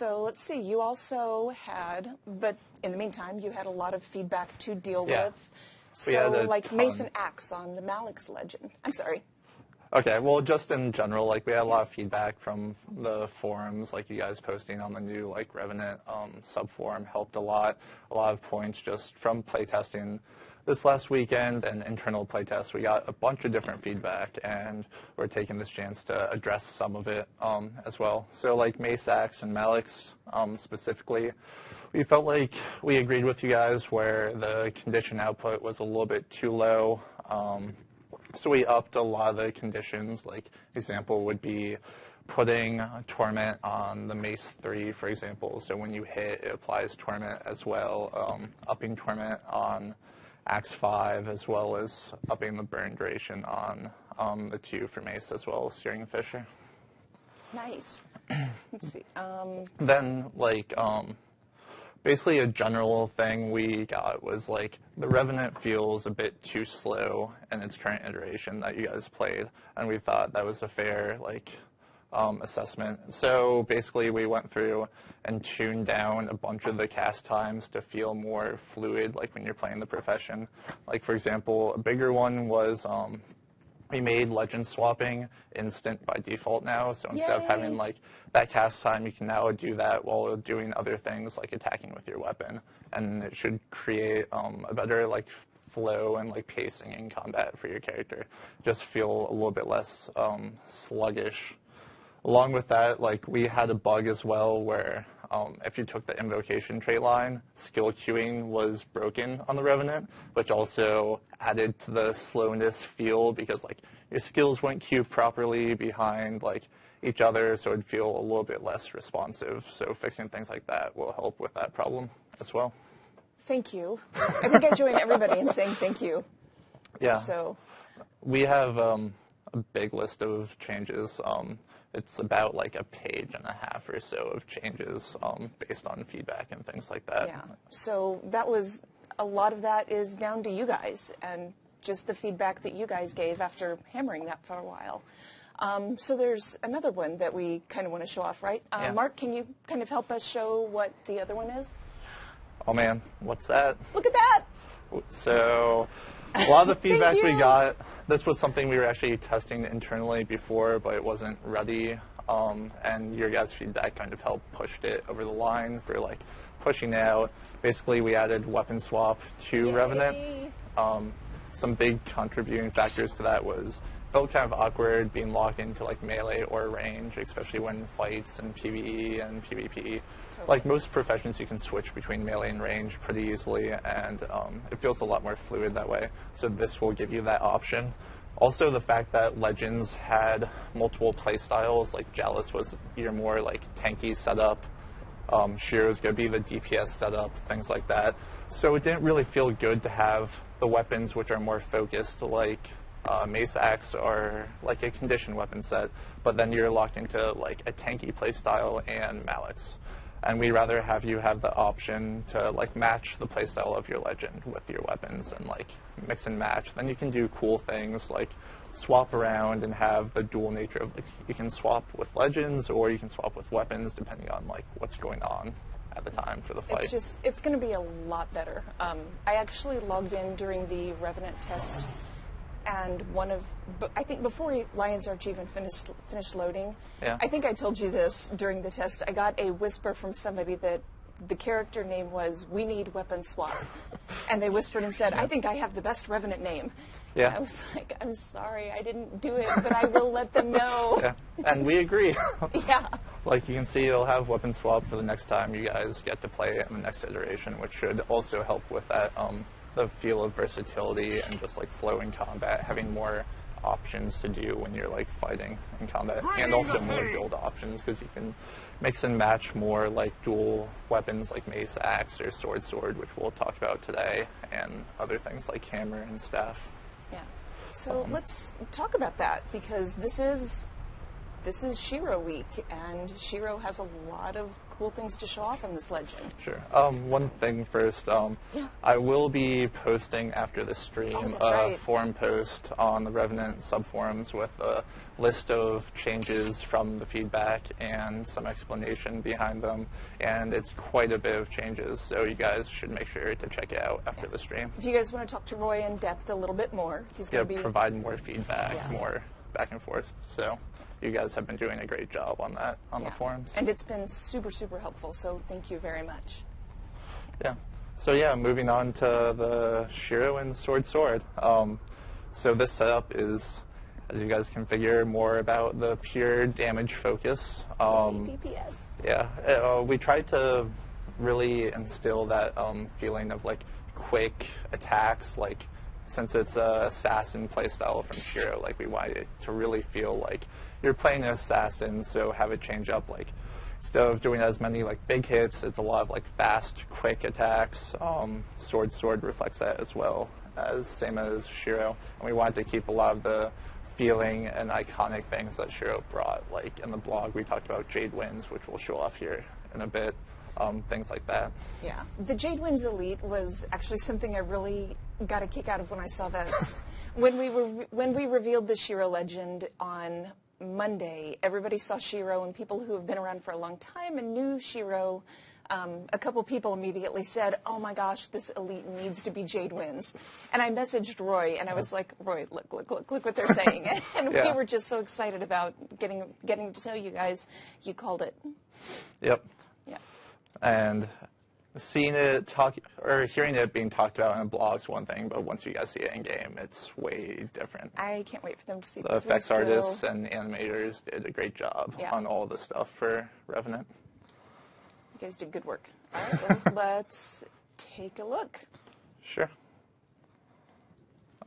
So let's see, you also had, but in the meantime, you had a lot of feedback to deal Yeah. with. So, like ton. Mason Axe on the Malix legend. I'm sorry. Okay, well, just in general, like, we had a lot of feedback from the forums, like, you guys posting on the new, like, Revenant sub-forum helped a lot. A lot of points just from playtesting this last weekend and internal playtests. We got a bunch of different feedback, and we're taking this chance to address some of it as well. So, like, Mace Axe and Malix specifically, we felt like we agreed with you guys where the condition output was a little bit too low. So we upped a lot of the conditions. Like, example would be putting Torment on the Mace 3, for example. So when you hit, it applies Torment as well. Upping Torment on Axe 5, as well as upping the burn duration on the 2 for Mace, as well as Searing Fissure. Nice. Let's see. Then, like, basically a general thing we got was, like, the Revenant feels a bit too slow in its current iteration that you guys played, and we thought that was a fair, like, assessment. So basically we went through and tuned down a bunch of the cast times to feel more fluid, like when you're playing the Profession. Like, for example, a bigger one was we made legend swapping instant by default now, so instead of having, like, that cast time, you can now do that while doing other things like attacking with your weapon, and it should create a better, like, flow and, like, pacing in combat for your character. Just feel a little bit less sluggish. Along with that, like, we had a bug as well where if you took the invocation trait line, skill queuing was broken on the Revenant, which also added to the slowness feel because, like, your skills wouldn't queue properly behind, like, each other, so it'd feel a little bit less responsive. So fixing things like that will help with that problem as well. Thank you. I think I join everybody in saying thank you. Yeah. So we have a big list of changes. It's about, like, a page and a half or so of changes based on feedback and things like that. yeah. So that was, a lot of that is down to you guys and just the feedback that you guys gave after hammering that for a while. So there's another one that we kind of want to show off, right? Yeah. Mark, can you kind of help us show what the other one is? Oh, man, what's that? Look at that! So a lot of the feedback we got, this was something we were actually testing internally before, but it wasn't ready. And your guys' feedback kind of helped pushed it over the line for, like, pushing out. Basically, we added weapon swap to Revenant. Some big contributing factors to that was felt kind of awkward being locked into, like, melee or range, especially when fights and PvE and PvP. Like most professions, you can switch between melee and range pretty easily, and it feels a lot more fluid that way. So this will give you that option. Also, the fact that Legends had multiple playstyles, like Jalis was your more, like, tanky setup, Shiro's going to be the DPS setup, things like that. So it didn't really feel good to have the weapons which are more focused, like Mace Axe or, like, a conditioned weapon set, but then you're locked into, like, a tanky playstyle and Malix. And we'd rather have you have the option to, like, match the playstyle of your legend with your weapons and, like, mix and match. Then you can do cool things like swap around and have the dual nature of, like, you can swap with legends or you can swap with weapons depending on, like, what's going on at the time for the fight. It's going to be a lot better. I actually logged in during the Revenant test, and I think before Lion's Arch even finished loading, I think I told you this during the test, I got a whisper from somebody that the character name was, "We need weapon swap." And they whispered and said, "I think I have the best Revenant name." Yeah. And I was like, "I'm sorry, I didn't do it, but I will let them know." Yeah, and we agree. Yeah. Like, you can see, you'll have weapon swap for the next time you guys get to play it in the next iteration, which should also help with that, the feel of versatility and just, like, flow in combat, having more options to do when you're, like, fighting in combat, and also more build options, because you can mix and match more, like, dual weapons like Mace Axe or Sword, which we'll talk about today, and other things like hammer and staff. Yeah. So let's talk about that, because this is this is Shiro week, and Shiro has a lot of cool things to show off in this legend. Sure. One thing first. I will be posting after the stream a forum post on the Revenant subforums with a list of changes from the feedback and some explanation behind them. And it's quite a bit of changes, so you guys should make sure to check it out after the stream. If you guys want to talk to Roy in depth a little bit more, he's going to be... provide more feedback, more back and forth. So you guys have been doing a great job on that on the forums. And it's been super, super helpful, so thank you very much. Yeah. So yeah, moving on to the Shiro and Sword. So this setup is, as you guys can figure, more about the pure damage focus. DPS. Yeah. We tried to really instill that feeling of like quick attacks, like since it's a assassin playstyle from Shiro, like we wanted it to really feel like you're playing an assassin, so have it change up, like instead of doing as many like big hits, it's a lot of like fast, quick attacks. Sword reflects that as well, as same as Shiro. And we wanted to keep a lot of the feeling and iconic things that Shiro brought. Like in the blog, we talked about Jade wins, which we'll show off here in a bit. Things like that. Yeah, the Jade Wins Elite was actually something I really got a kick out of when I saw that. when we revealed the Shiro legend on Monday, everybody saw Shiro, and people who have been around for a long time and knew Shiro, a couple people immediately said, "Oh my gosh, this Elite needs to be Jade Wins." And I messaged Roy, and I was like, "Roy, look what they're saying." And we were just so excited about getting to tell you guys, you called it. Yep. Yeah. And seeing it hearing it being talked about in a blog is one thing, but once you guys see it in game, it's way different. I can't wait for them to see the effects artists and animators did a great job on all the stuff for Revenant. You guys did good work. All right, well, let's take a look. Sure.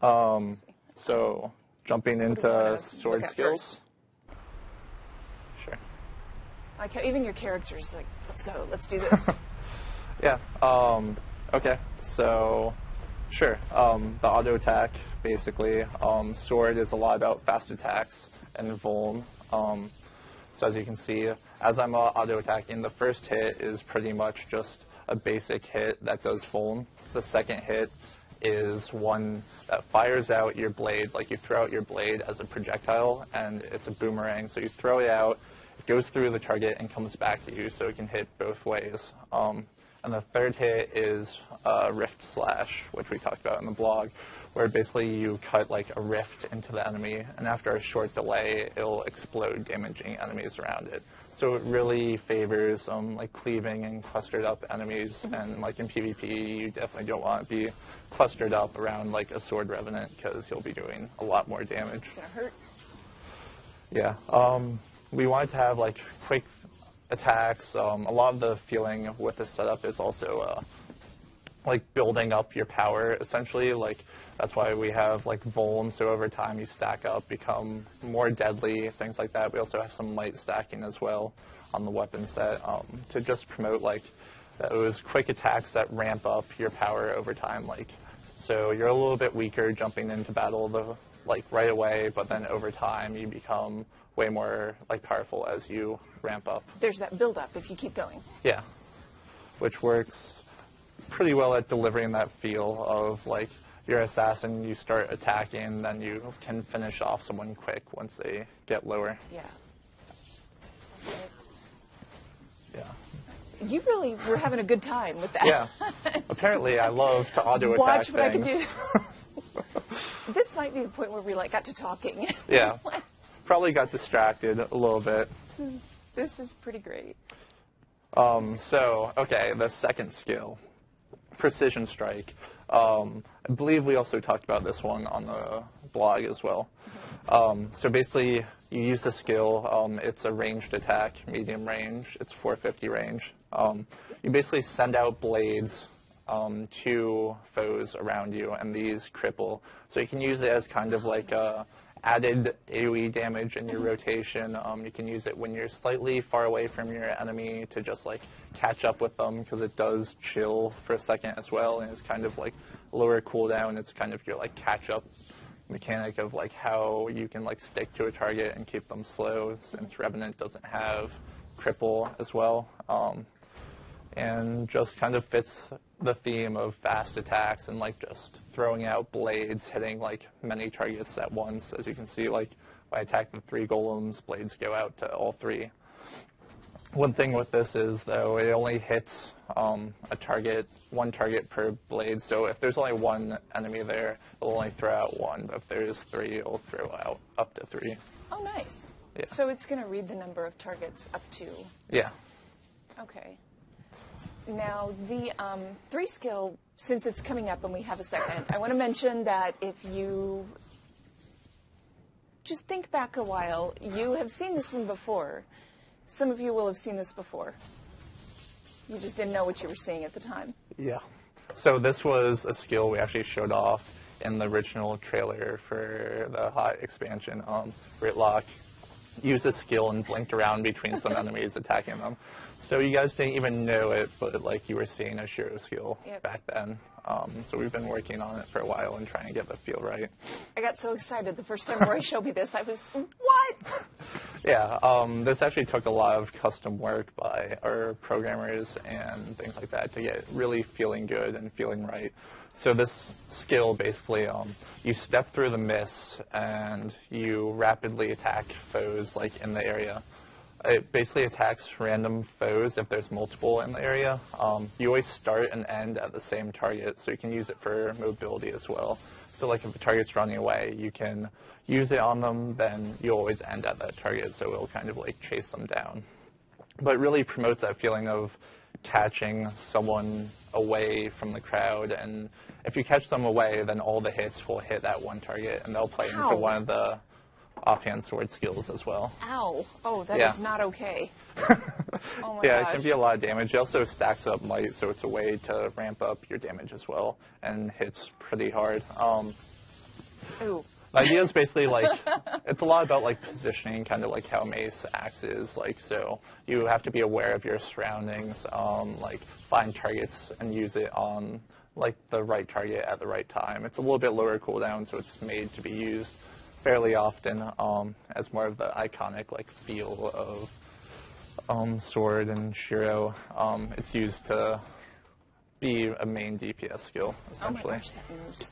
So jumping into sword skills. Sure. Like even your characters, like, let's go, let's do this. Yeah. Okay. So, sure. The auto attack, basically. Sword is a lot about fast attacks and vuln. So as you can see, as I'm auto attacking, the first hit is pretty much just a basic hit that does vuln. The second hit is one that fires out your blade, like you throw out your blade as a projectile, and it's a boomerang. So you throw it out, it goes through the target and comes back to you, so it can hit both ways. And the third hit is Rift Slash, which we talked about in the blog, where basically you cut like a rift into the enemy, and after a short delay, it'll explode, damaging enemies around it. So it really favors like cleaving and clustered up enemies, and like in PvP, you definitely don't want to be clustered up around like a sword revenant, because you'll be doing a lot more damage. It's gonna hurt. Yeah. We wanted to have like quick attacks. A lot of the feeling with this setup is also like building up your power, essentially. Like that's why we have like vuln, so over time you stack up, become more deadly, things like that. We also have some light stacking as well on the weapon set to just promote like those quick attacks that ramp up your power over time. Like so you're a little bit weaker jumping into battle like right away, but then over time you become way more like powerful as you ramp up. There's that build up if you keep going. Yeah, which works pretty well at delivering that feel of like you're an assassin, you start attacking, then you can finish off someone quick once they get lower. Yeah. Yeah. You really were having a good time with that. Yeah. Apparently I love to auto attack Watch what things. I can do. This might be the point where we like got to talking. Yeah. Probably got distracted a little bit. This is pretty great. So, okay, the second skill, Precision Strike. I believe we also talked about this one on the blog as well. So basically, you use the skill. It's a ranged attack, medium range. It's 450 range. You basically send out blades to foes around you, and these cripple. So you can use it as kind of like a added AoE damage in your rotation. You can use it when you're slightly far away from your enemy to just like catch up with them, because it does chill for a second as well, and it's kind of like lower cooldown. It's kind of your like catch up mechanic of like how you can like stick to a target and keep them slow, since Revenant doesn't have cripple as well, and just kind of fits the theme of fast attacks and like just throwing out blades, hitting like many targets at once. As you can see, like when I attack the 3 golems, blades go out to all 3. One thing with this is, though, it only hits one target per blade. So if there's only 1 enemy there, it'll only throw out 1. But if there's 3, it'll throw out up to 3. Oh, nice. Yeah. So it's going to read the number of targets up to. Yeah. Okay. Now, the 3 skill, since it's coming up and we have a second, I want to mention that if you just think back a while, you have seen this one before. Some of you will have seen this before. You just didn't know what you were seeing at the time. Yeah. So this was a skill we actually showed off in the original trailer for the hot expansion. Ritlock used this skill and blinked around between some enemies attacking them. So you guys didn't even know it, but like you were seeing a Shiro skill back then. So we've been working on it for a while and trying to get the feel right. I got so excited the first time Roy showed me this. I was, what? Yeah, this actually took a lot of custom work by our programmers and things like that to get really feeling good and feeling right. So this skill basically, you step through the mist and you rapidly attack foes like in the area. It basically attacks random foes if there's multiple in the area. You always start and end at the same target, so you can use it for mobility as well. So like if the target's running away, you can use it on them, then you always end at that target, so it'll kind of like chase them down. But it really promotes that feeling of catching someone away from the crowd, and if you catch them away, then all the hits will hit that one target, and they'll play into one of the offhand sword skills as well. Ow. Oh, that is not okay. Oh my Yeah, gosh. it can be a lot of damage. It also stacks up might, so it's a way to ramp up your damage as well, and hits pretty hard. Ooh. The idea is basically like, it's a lot about like positioning, kind of like how Mace acts is, like, so you have to be aware of your surroundings, like find targets and use it on like the right target at the right time. It's a little bit lower cooldown, so it's made to be used fairly often as more of the iconic like feel of Sword and Shiro. It's used to be a main DPS skill, essentially. Oh my gosh, that moose.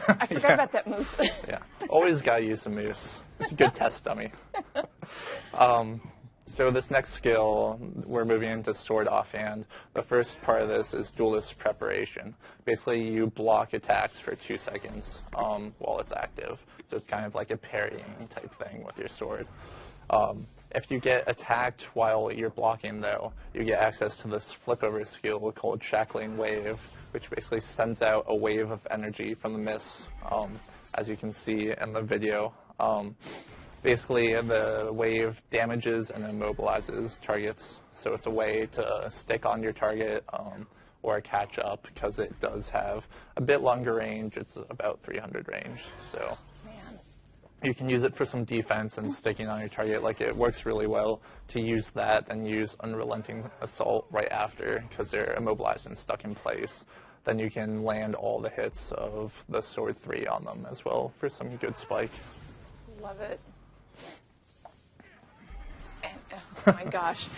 I forgot about that moose. Yeah, always gotta use a moose. It's a good test dummy. So this next skill, we're moving into Sword offhand. The first part of this is Duelist Preparation. Basically, you block attacks for 2 seconds while it's active. So it's kind of like a parrying type thing with your sword. If you get attacked while you're blocking, though, you get access to this flip-over skill called Shackling Wave, which basically sends out a wave of energy from the mist, as you can see in the video. Basically, the wave damages and immobilizes targets, so it's a way to stick on your target or catch up, because it does have a bit longer range. It's about 300 range, so you can use it for some defense and sticking on your target. Like, it works really well to use that and use Unrelenting Assault right after, because they're immobilized and stuck in place. Then you can land all the hits of the Sword 3 on them as well for some good spike. Love it. And, oh my gosh.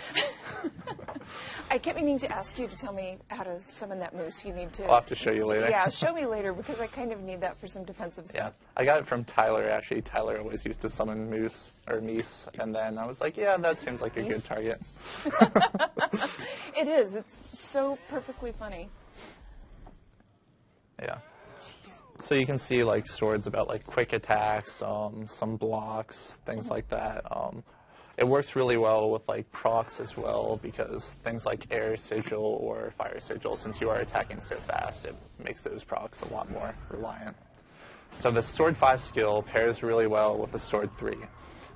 I kept meaning to ask you to tell me how to summon that moose. You need to... I'll have to show you later. Yeah, show me later, because I kind of need that for some defensive stuff. Yeah, I got it from Tyler, actually. Tyler always used to summon moose, or meese, and then I was like, yeah, that seems like a good target. It is. It's so perfectly funny. Yeah. So you can see like swords about like quick attacks, some blocks, things like that. It works really well with like procs as well, because things like air sigil or fire sigil, since you are attacking so fast, it makes those procs a lot more reliant. So the Sword 5 skill pairs really well with the Sword 3.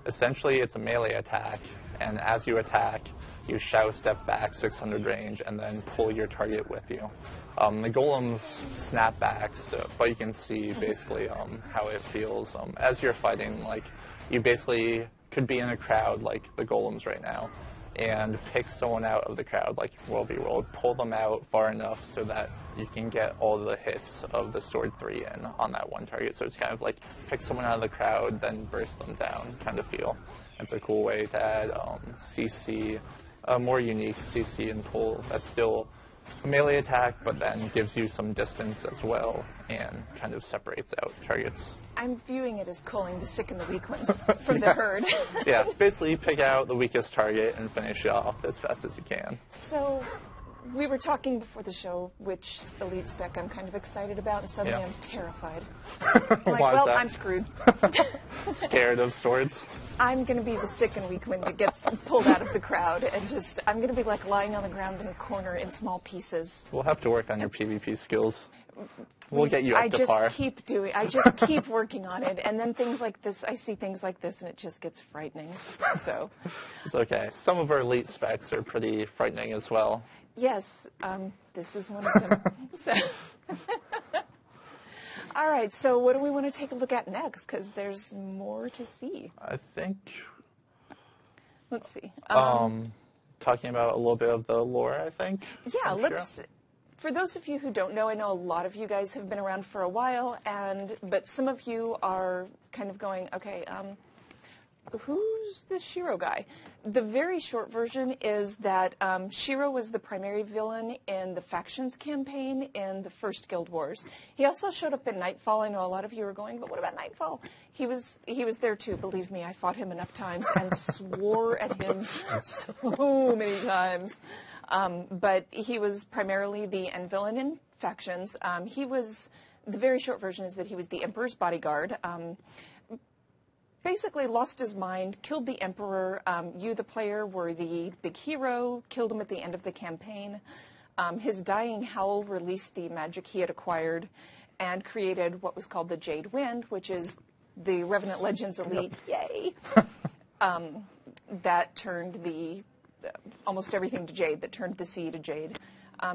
Essentially, it's a melee attack, and as you attack, you shadow step back 600 range and then pull your target with you. The golems snap back, but you can see basically how it feels. As you're fighting, like, you basically could be in a crowd like the golems right now. and pick someone out of the crowd, like World v. World, pull them out far enough so that you can get all the hits of the Sword 3 in on that one target. So it's kind of like pick someone out of the crowd, then burst them down kind of feel. It's a cool way to add CC, a more unique CC and pull that's still a melee attack, but then gives you some distance as well and kind of separates out targets. I'm viewing it as culling the sick and the weak ones from the herd. Yeah, basically pick out the weakest target and finish it off as fast as you can. So we were talking before the show which elite spec I'm kind of excited about, and suddenly I'm terrified. I'm like, well, I'm screwed. Scared of swords? I'm going to be the sick and weak one that gets pulled out of the crowd, and just, I'm going to be like lying on the ground in a corner in small pieces. We'll have to work on your PvP skills. We'll get you up to par. I just keep working on it, and then things like this, I see things like this, and it just gets frightening. So it's okay. Some of our elite specs are pretty frightening as well. Yes, this is one of them. So. All right, so what do we want to take a look at next? Because there's more to see. I think... Let's see. Talking about a little bit of the lore, I think. Yeah, let's... For those of you who don't know, I know a lot of you guys have been around for a while, but some of you are kind of going, okay, who's this Shiro guy? The very short version is that Shiro was the primary villain in the Factions campaign in the first Guild Wars. He also showed up in Nightfall. I know a lot of you are going, but what about Nightfall? He was there too, believe me. I fought him enough times and swore at him so many times. But he was primarily the end villain in Factions. The very short version is that he was the Emperor's bodyguard. Basically lost his mind, killed the Emperor. You, the player, were the big hero, killed him at the end of the campaign. His dying howl released the magic he had acquired and created what was called the Jade Wind, which is the Revenant Legends Elite. Yep. Yay! That turned almost everything to Jade, that turned the sea to Jade.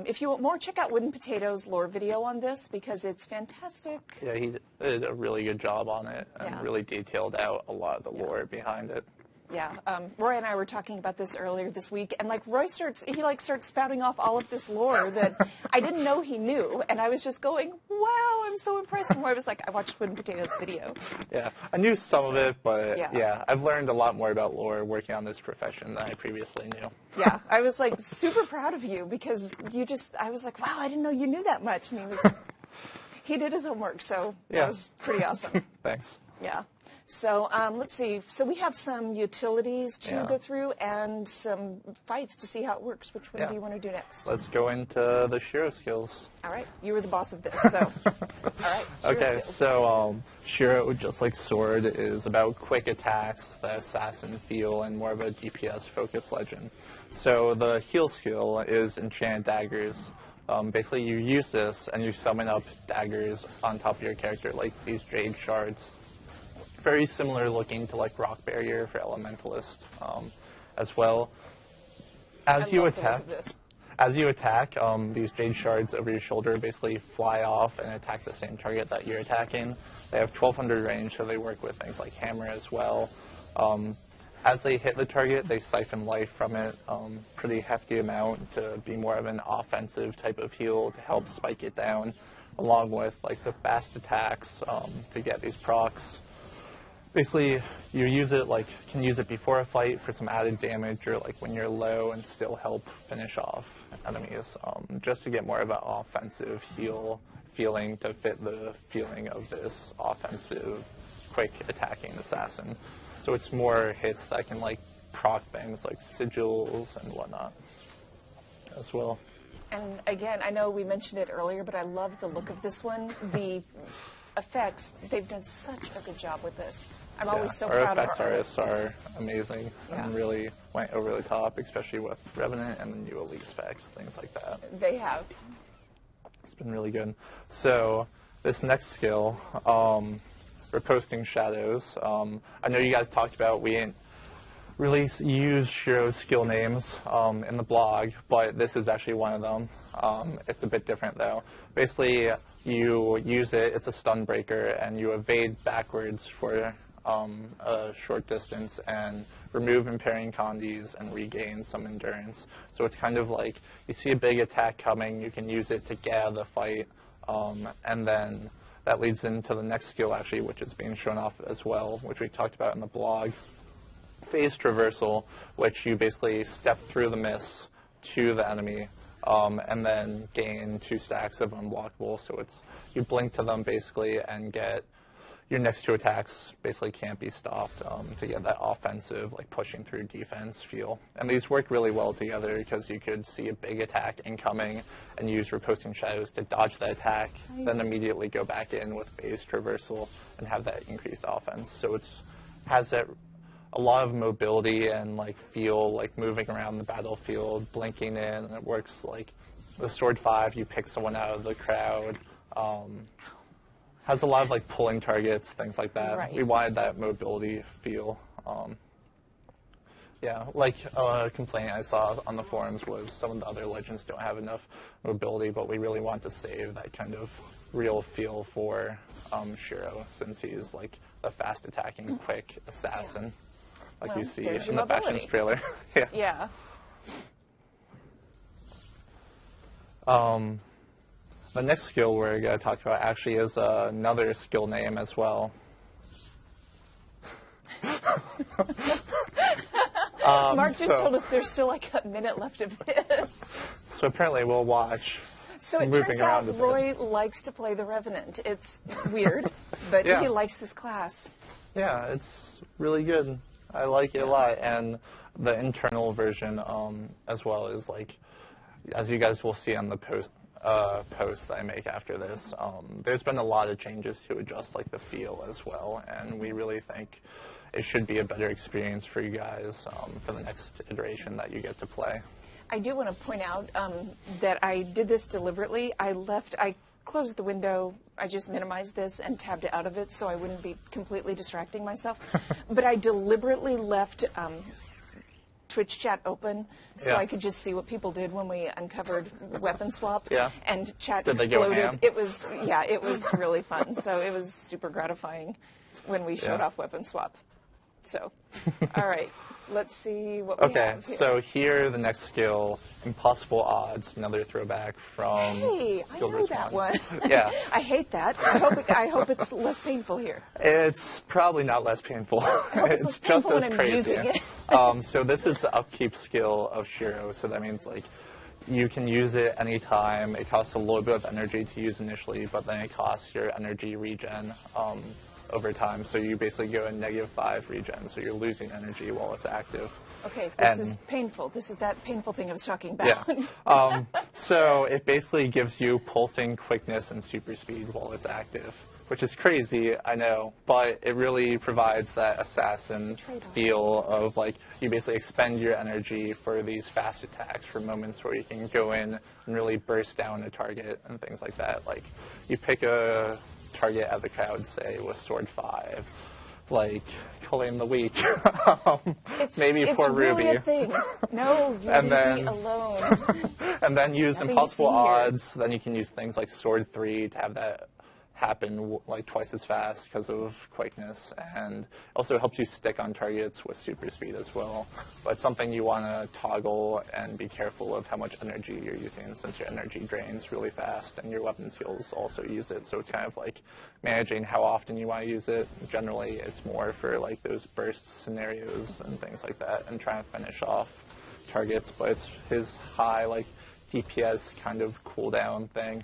If you want more, check out Wooden Potato's lore video on this because it's fantastic. Yeah, he did a really good job on it and really detailed out a lot of the lore behind it. Yeah, Roy and I were talking about this earlier this week, and Roy starts spouting off all of this lore that I didn't know he knew, and I was just going, wow, I'm so impressed. And Roy was like, I watched Wooden Potato's video. Yeah, I knew some of it, but yeah, I've learned a lot more about lore working on this profession than I previously knew. Yeah, I was super proud of you because I was like, wow, I didn't know you knew that much, and he did his homework, so that was pretty awesome. Thanks. Yeah. So let's see. So we have some utilities to go through and some fights to see how it works. Which one do you want to do next? Let's go into the Shiro skills. All right. You were the boss of this, so. All right. Okay, skills. So Shiro, just like Sword, is about quick attacks, the assassin feel, and more of a DPS-focused legend. So the heal skill is Enchanted Daggers. Basically, you use this and you summon up daggers on top of your character, like these Jade shards. Very similar looking to Rock Barrier for Elementalist as well. As you attack, these Jade shards over your shoulder basically fly off and attack the same target that you're attacking. They have 1200 range, so they work with things like hammer as well. As they hit the target, they siphon life from it, pretty hefty amount to be more of an offensive type of heal to help spike it down, along with the fast attacks to get these procs. Basically, you use it can use it before a fight for some added damage, or when you're low and still help finish off enemies, just to get more of an offensive heal feeling to fit the feeling of this offensive, quick attacking assassin. So it's more hits that can proc things like sigils and whatnot as well. And again, I know we mentioned it earlier, but I love the look of this one. The effects, they've done such a good job with this. I'm always so proud of our effects artists are amazing and really went over the top, especially with Revenant and the new Elite specs, things like that. They have. It's been really good. So this next skill, Riposting Shadows. I know you guys talked about we didn't really use Shiro's skill names in the blog, but this is actually one of them. It's a bit different though. Basically, you use it, it's a stun breaker, and you evade backwards for a short distance and remove impairing condies, and regain some endurance. So it's kind of like you see a big attack coming, you can use it to get out of the fight, and then that leads into the next skill, actually, which is being shown off as well, which we talked about in the blog. Phase Traversal, which you basically step through the mist to the enemy, and then gain 2 stacks of unblockable. So it's you blink to them basically and get your next 2 attacks basically can't be stopped to get that offensive, like pushing through defense feel. And these work really well together because you could see a big attack incoming and use Riposting Shadows to dodge the attack, then immediately go back in with Phase Traversal and have that increased offense. So it has that a lot of mobility and like feel like moving around the battlefield, blinking in, and it works like the Sword 5, you pick someone out of the crowd. Has a lot of like pulling targets, things like that. Right. We wanted that mobility feel. Yeah, like a complaint I saw on the forums was some of the other legends don't have enough mobility, but we really want to save that kind of real feel for Shiro, since he's like a fast attacking, quick assassin, like you see in the Factions trailer. Yeah. The next skill we're going to talk about actually is another skill name as well. Mark just told us there's still like a minute left of this. So apparently we'll watch. So it turns out Roy likes to play the Revenant. It's weird, but he likes this class. Yeah, it's really good. I like it a lot. And the internal version as well is like, as you guys will see on the post that I make after this, there's been a lot of changes to adjust like the feel as well, and we really think it should be a better experience for you guys for the next iteration that you get to play. I do want to point out that I did this deliberately. I closed the window, I just minimized this and tabbed out of it so I wouldn't be completely distracting myself. But I deliberately left Twitch chat open so I could just see what people did when we uncovered weapon swap, and chat exploded. It was really fun. So it was super gratifying when we showed off weapon swap. So, all right, let's see what we have here. So here the next skill, Impossible Odds, another throwback from I know that one. Yeah. I hate that. I hope it's less painful here. It's probably not less painful. It's just as crazy. So this is the upkeep skill of Shiro. So that means like you can use it anytime. It costs a little bit of energy to use initially, but then it costs your energy regen over time. So you basically go in -5 regen. So you're losing energy while it's active. Okay, this is painful. This is that painful thing I was talking about. Yeah. So it basically gives you pulsing quickness and super speed while it's active, which is crazy, I know, but it really provides that assassin feel of like you basically expend your energy for these fast attacks for moments where you can go in and really burst down a target and things like that. Like you pick a target out of the crowd, say, with Sword 5, like Culling the Weak, maybe for Ruby. It's really a thing. No, you leave me alone. And then use Impossible Odds. Then you can use things like Sword 3 to have that happen like twice as fast because of quickness, and also helps you stick on targets with super speed as well. But it's something you want to toggle and be careful of how much energy you're using, since your energy drains really fast and your weapon skills also use it. So it's kind of like managing how often you want to use it. Generally it's more for like those burst scenarios and things like that, and trying to finish off targets. But it's his high like DPS kind of cooldown thing.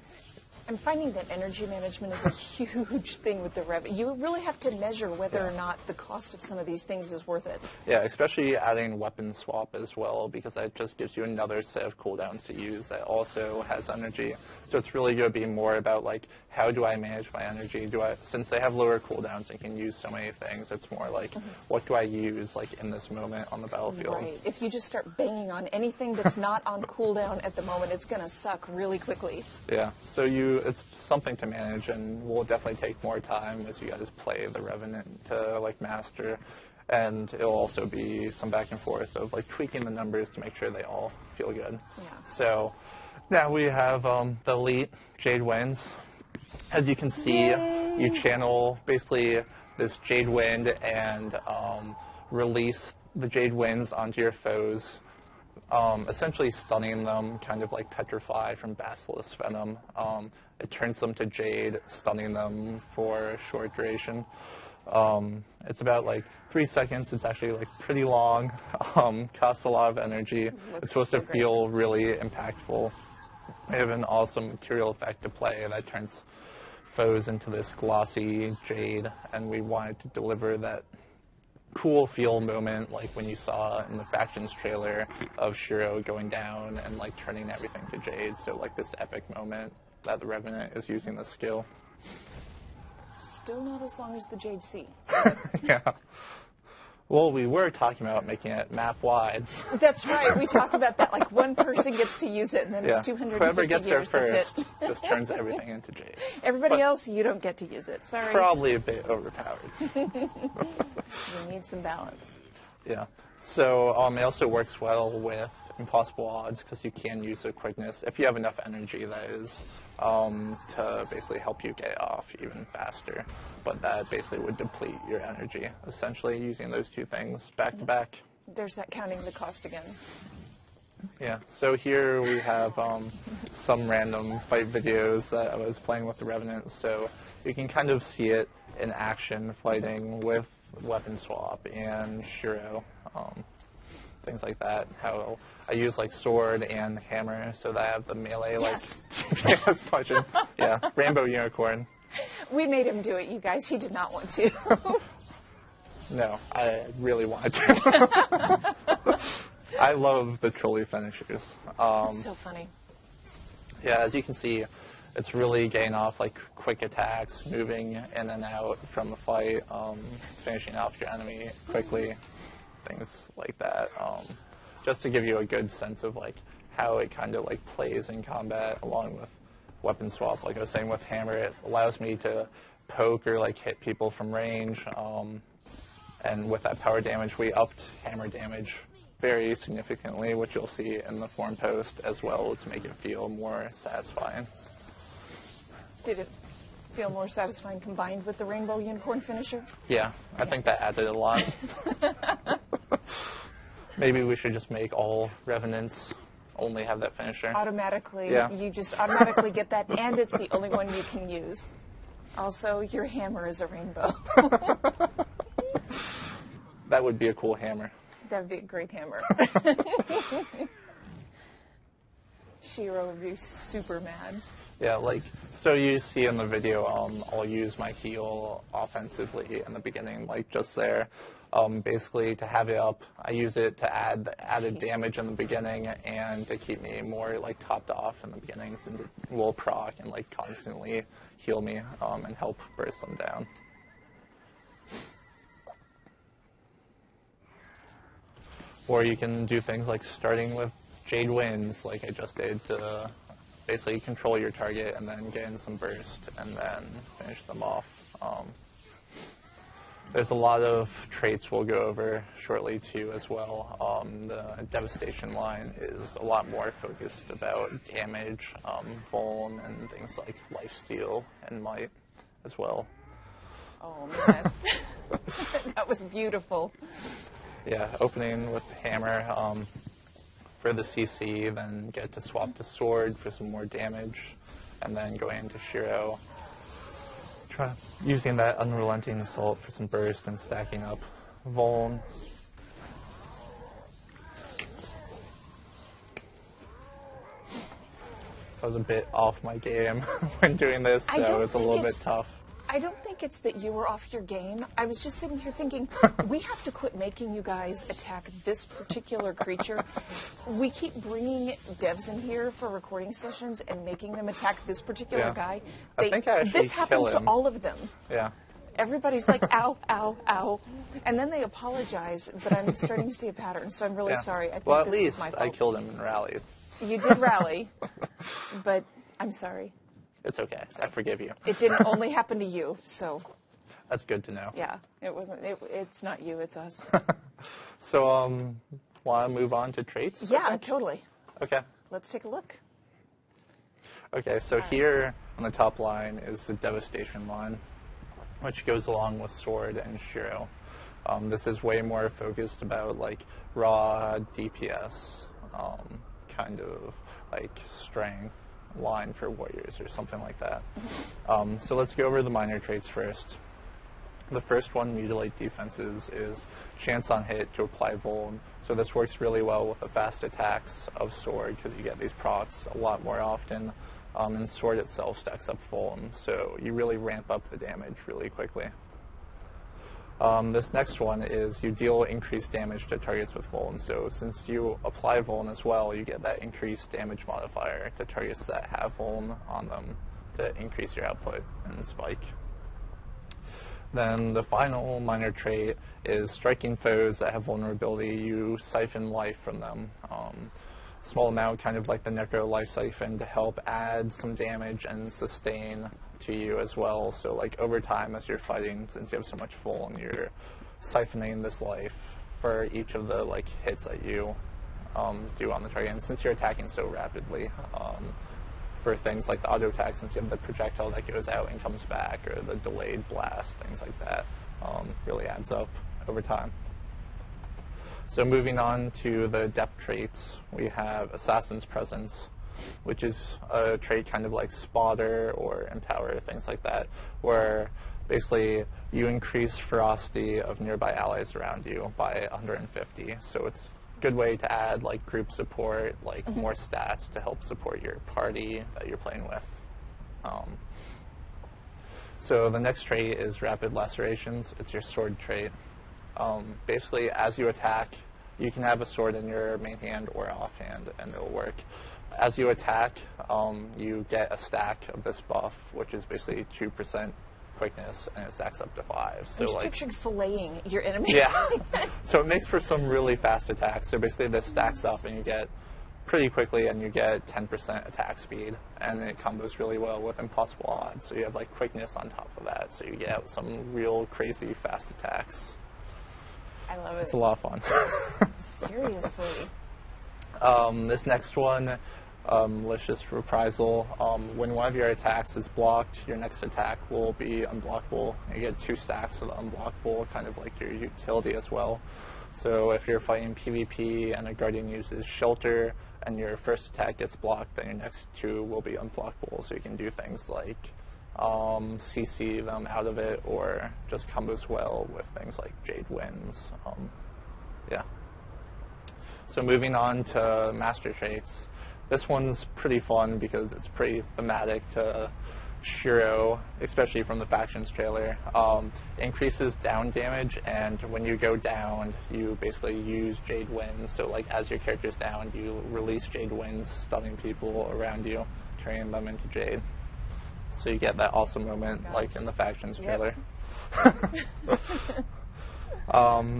I'm finding that energy management is a huge thing with the Revenant. You really have to measure whether or not the cost of some of these things is worth it. Yeah, especially adding weapon swap as well, because that just gives you another set of cooldowns to use that also has energy. So it's really going to be more about like, how do I manage my energy? Since they have lower cooldowns and can use so many things, it's more like, what do I use like in this moment on the battlefield? Right. If you just start banging on anything that's not on cooldown at the moment, it's going to suck really quickly. Yeah. So it's something to manage, and will definitely take more time as you guys play the Revenant to like master. And it'll also be some back and forth of like tweaking the numbers to make sure they all feel good. Yeah. So now we have the elite Jade Winds. As you can see, you channel basically this Jade Wind and release the Jade wins onto your foes, essentially stunning them, kind of like Petrify from Basilisk Venom. It turns them to Jade, stunning them for a short duration. It's about like 3 seconds. It's actually like pretty long. Costs a lot of energy. It's supposed to feel really impactful. I have an awesome material effect to play that turns foes into this glossy Jade, and we wanted to deliver that cool feel moment like when you saw in the Factions trailer of Shiro going down and like turning everything to Jade. So like this epic moment that the Revenant is using this skill. Still not as long as the Jade C. Yeah. Well, we were talking about making it map-wide. That's right. We talked about that. Like, one person gets to use it, and then it's 250 Whoever gets years, there that's first just turns everything into Jade. Everybody else, you don't get to use it. Sorry. Probably a bit overpowered. We need some balance. Yeah. So it also works well with impossible odds because you can use the quickness, if you have enough energy, that is, to basically help you get off even faster. But that basically would deplete your energy, essentially, using those two things back to back. There's that counting the cost again. Yeah, so here we have some random fight videos that I was playing with the Revenant, so you can kind of see it in action fighting with weapon swap and Shiro, things like that. How I use like sword and hammer so that I have the melee yeah, Rainbow Unicorn. We made him do it, you guys. He did not want to. No, I really wanted to. I love the trolley finishers. So funny. Yeah, as you can see, it's really getting off like quick attacks, moving in and out from the fight, finishing off your enemy quickly, things like that. Just to give you a good sense of like how it kind of like plays in combat, along with weapon swap. Like I was saying with hammer, it allows me to poke or like hit people from range. And with that power damage, we upped hammer damage very significantly, which you'll see in the forum post as well to make it feel more satisfying. Did it feel more satisfying combined with the Rainbow Unicorn finisher? Yeah, I think that added a lot. Maybe we should just make all Revenants only have that finisher. Automatically. Yeah. You just automatically get that, and it's the only one you can use. Also, your hammer is a rainbow. That would be a cool hammer. That would be a great hammer. Shiro would be super mad. Yeah, like, so you see in the video, I'll use my heal offensively in the beginning, like just there. Basically, to have it up, I use it to add the added damage in the beginning and to keep me more like topped off in the beginning, since it will proc and like constantly heal me and help burst them down. Or you can do things like starting with Jade wins, like I just did, to basically control your target and then get in some burst and then finish them off. There's a lot of traits we'll go over shortly too as well. The Devastation line is a lot more focused about damage, vuln, and things like lifesteal and might as well. Oh man, that was beautiful. Yeah, opening with hammer for the CC, then get to swap to sword for some more damage, and then going into Shiro. Using that unrelenting assault for some burst and stacking up vuln. I was a bit off my game when doing this, so it was a little bit tough. I don't think it's that you were off your game. I was just sitting here thinking, we have to quit making you guys attack this particular creature. We keep bringing devs in here for recording sessions and making them attack this particular guy. I think I actually this happens to all of them. Yeah. Everybody's like, ow, ow, ow. And then they apologize, but I'm starting to see a pattern, so I'm really sorry. I think well, at this least was my fault. I killed him in rally. You did rally, but I'm sorry. It's okay. I forgive you. It didn't only happen to you, so. That's good to know. Yeah, it wasn't. It's not you. It's us. So, want to move on to traits? Yeah, totally. Okay. Let's take a look. Okay, so here on the top line is the Devastation line, which goes along with Sword and Shiro. This is way more focused about like raw DPS, kind of like strength line for warriors or something like that. So let's go over the minor traits first. The first one, mutilate defenses, is chance on hit to apply vuln. So this works really well with the fast attacks of sword because you get these procs a lot more often. And sword itself stacks up vuln, so you really ramp up the damage really quickly. This next one is you deal increased damage to targets with vuln. So since you apply vuln as well, you get that increased damage modifier to targets that have vuln on them to increase your output and spike. Then the final minor trait is striking foes that have vulnerability. You siphon life from them. Small amount, kind of like the Necro Life Siphon, to help add some damage and sustain to you as well. So like over time as you're fighting, since you have so much vuln, you're siphoning this life for each of the like hits that you do on the target. And since you're attacking so rapidly, for things like the auto attack, since you have the projectile that goes out and comes back, or the delayed blast, things like that, really adds up over time. So moving on to the depth traits, we have Assassin's Presence, which is a trait kind of like Spotter or Empower, things like that, where basically you increase ferocity of nearby allies around you by 150. So it's a good way to add like group support, like more stats to help support your party that you're playing with. So the next trait is Rapid Lacerations. It's your sword trait. Basically, as you attack, you can have a sword in your main hand or offhand, and it'll work. As you attack, you get a stack of this buff, which is basically 2% quickness, and it stacks up to 5. So I'm just picturing filleting your enemy. Yeah. So it makes for some really fast attacks. So basically, this stacks up, and you get pretty quickly, and you get 10% attack speed, and it combos really well with Impossible Odds. So you have like quickness on top of that, so you get some real crazy fast attacks. I love it. It's a lot of fun. Seriously. This next one, Malicious Reprisal. When one of your attacks is blocked, your next attack will be unblockable. You get 2 stacks of unblockable, kind of like your utility as well. So if you're fighting PvP and a Guardian uses Shelter and your first attack gets blocked, then your next 2 will be unblockable. So you can do things like CC them out of it, or just combos well with things like Jade wins. Yeah. So moving on to Master Traits. This one's pretty fun because it's pretty thematic to Shiro, especially from the Factions trailer. Increases down damage, and when you go down, you basically use Jade wins. So like as your character's down, you release Jade wins, stunning people around you, turning them into Jade. So you get that awesome moment, like in the Factions trailer.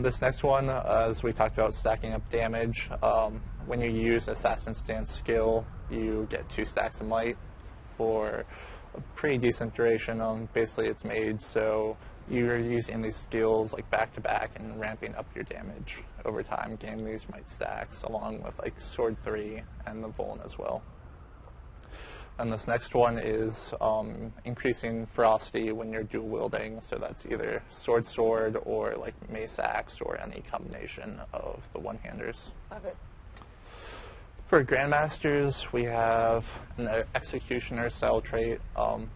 This next one, as we talked about, stacking up damage. When you use Assassin's Stance skill, you get 2 stacks of might for a pretty decent duration. Basically, it's made so you're using these skills like back to back and ramping up your damage over time, getting these might stacks along with like Sword 3 and the Vuln as well. And this next one is increasing ferocity when you're dual wielding. So that's either sword or like mace axe or any combination of the one-handers. Love it. For Grandmasters, we have an Executioner style trait.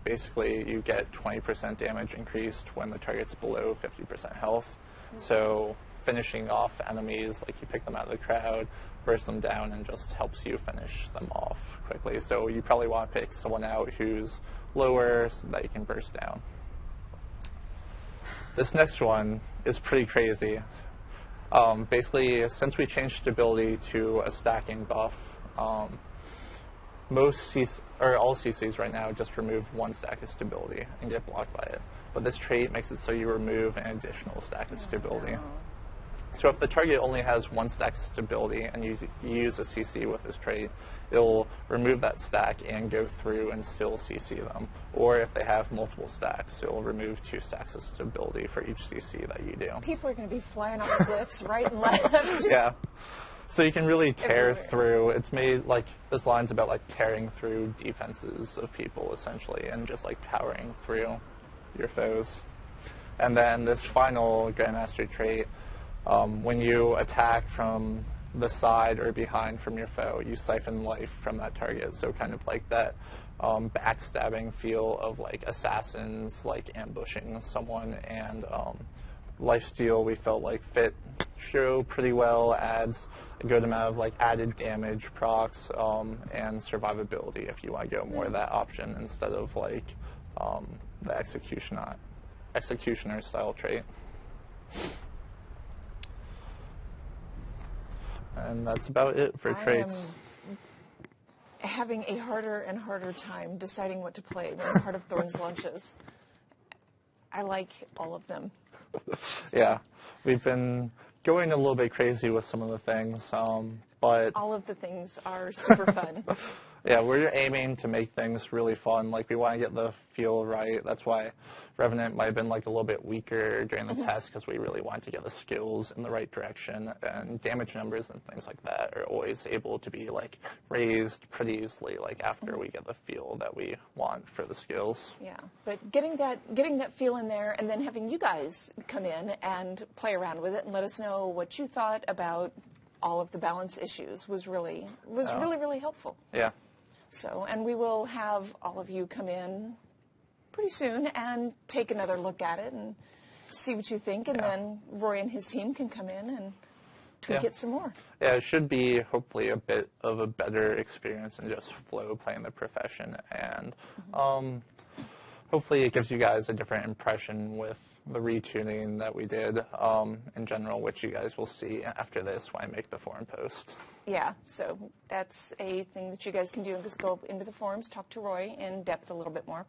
Basically, you get 20% damage increased when the target's below 50% health. So finishing off enemies, like you pick them out of the crowd, burst them down, and just helps you finish them off quickly. So you probably want to pick someone out who's lower so that you can burst down. This next one is pretty crazy. Basically, since we changed stability to a stacking buff, all CCs right now just remove 1 stack of stability and get blocked by it. But this trait makes it so you remove an additional stack of stability. So if the target only has 1 stack of stability and you use a CC with this trait, it'll remove that stack and go through and still CC them. Or if they have multiple stacks, it'll remove 2 stacks of stability for each CC that you do. People are going to be flying off cliffs right and left. Yeah. So you can really tear through. It's made like, this line's about like tearing through defenses of people essentially and just like powering through your foes. And then this final Grandmaster trait, when you attack from the side or behind from your foe, you siphon life from that target. So kind of like that backstabbing feel of like assassins like ambushing someone, and lifesteal we felt like fit Shiro pretty well, adds a good amount of like added damage procs and survivability if you want to go more of that option instead of like the executioner style trait. And that's about it for traits. I am having a harder and harder time deciding what to play when Heart of Thorns launches. I like all of them. Yeah, we've been going a little bit crazy with some of the things, but... All of the things are super fun. Yeah, we're aiming to make things really fun. Like, we want to get the feel right. That's why Revenant might have been, like, a little bit weaker during the test, because we really wanted to get the skills in the right direction. And damage numbers and things like that are always able to be, like, raised pretty easily, like, after we get the feel that we want for the skills. Yeah, but getting that feel in there and then having you guys come in and play around with it and let us know what you thought about all of the balance issues was really helpful. Yeah. So, and we will have all of you come in pretty soon and take another look at it and see what you think, and then Roy and his team can come in and tweak it some more. Yeah, it should be hopefully a bit of a better experience than just flow playing the profession, and hopefully it gives you guys a different impression with the retuning that we did in general, which you guys will see after this when I make the forum post. Yeah, so that's a thing that you guys can do, and just go into the forums, talk to Roy in depth a little bit more.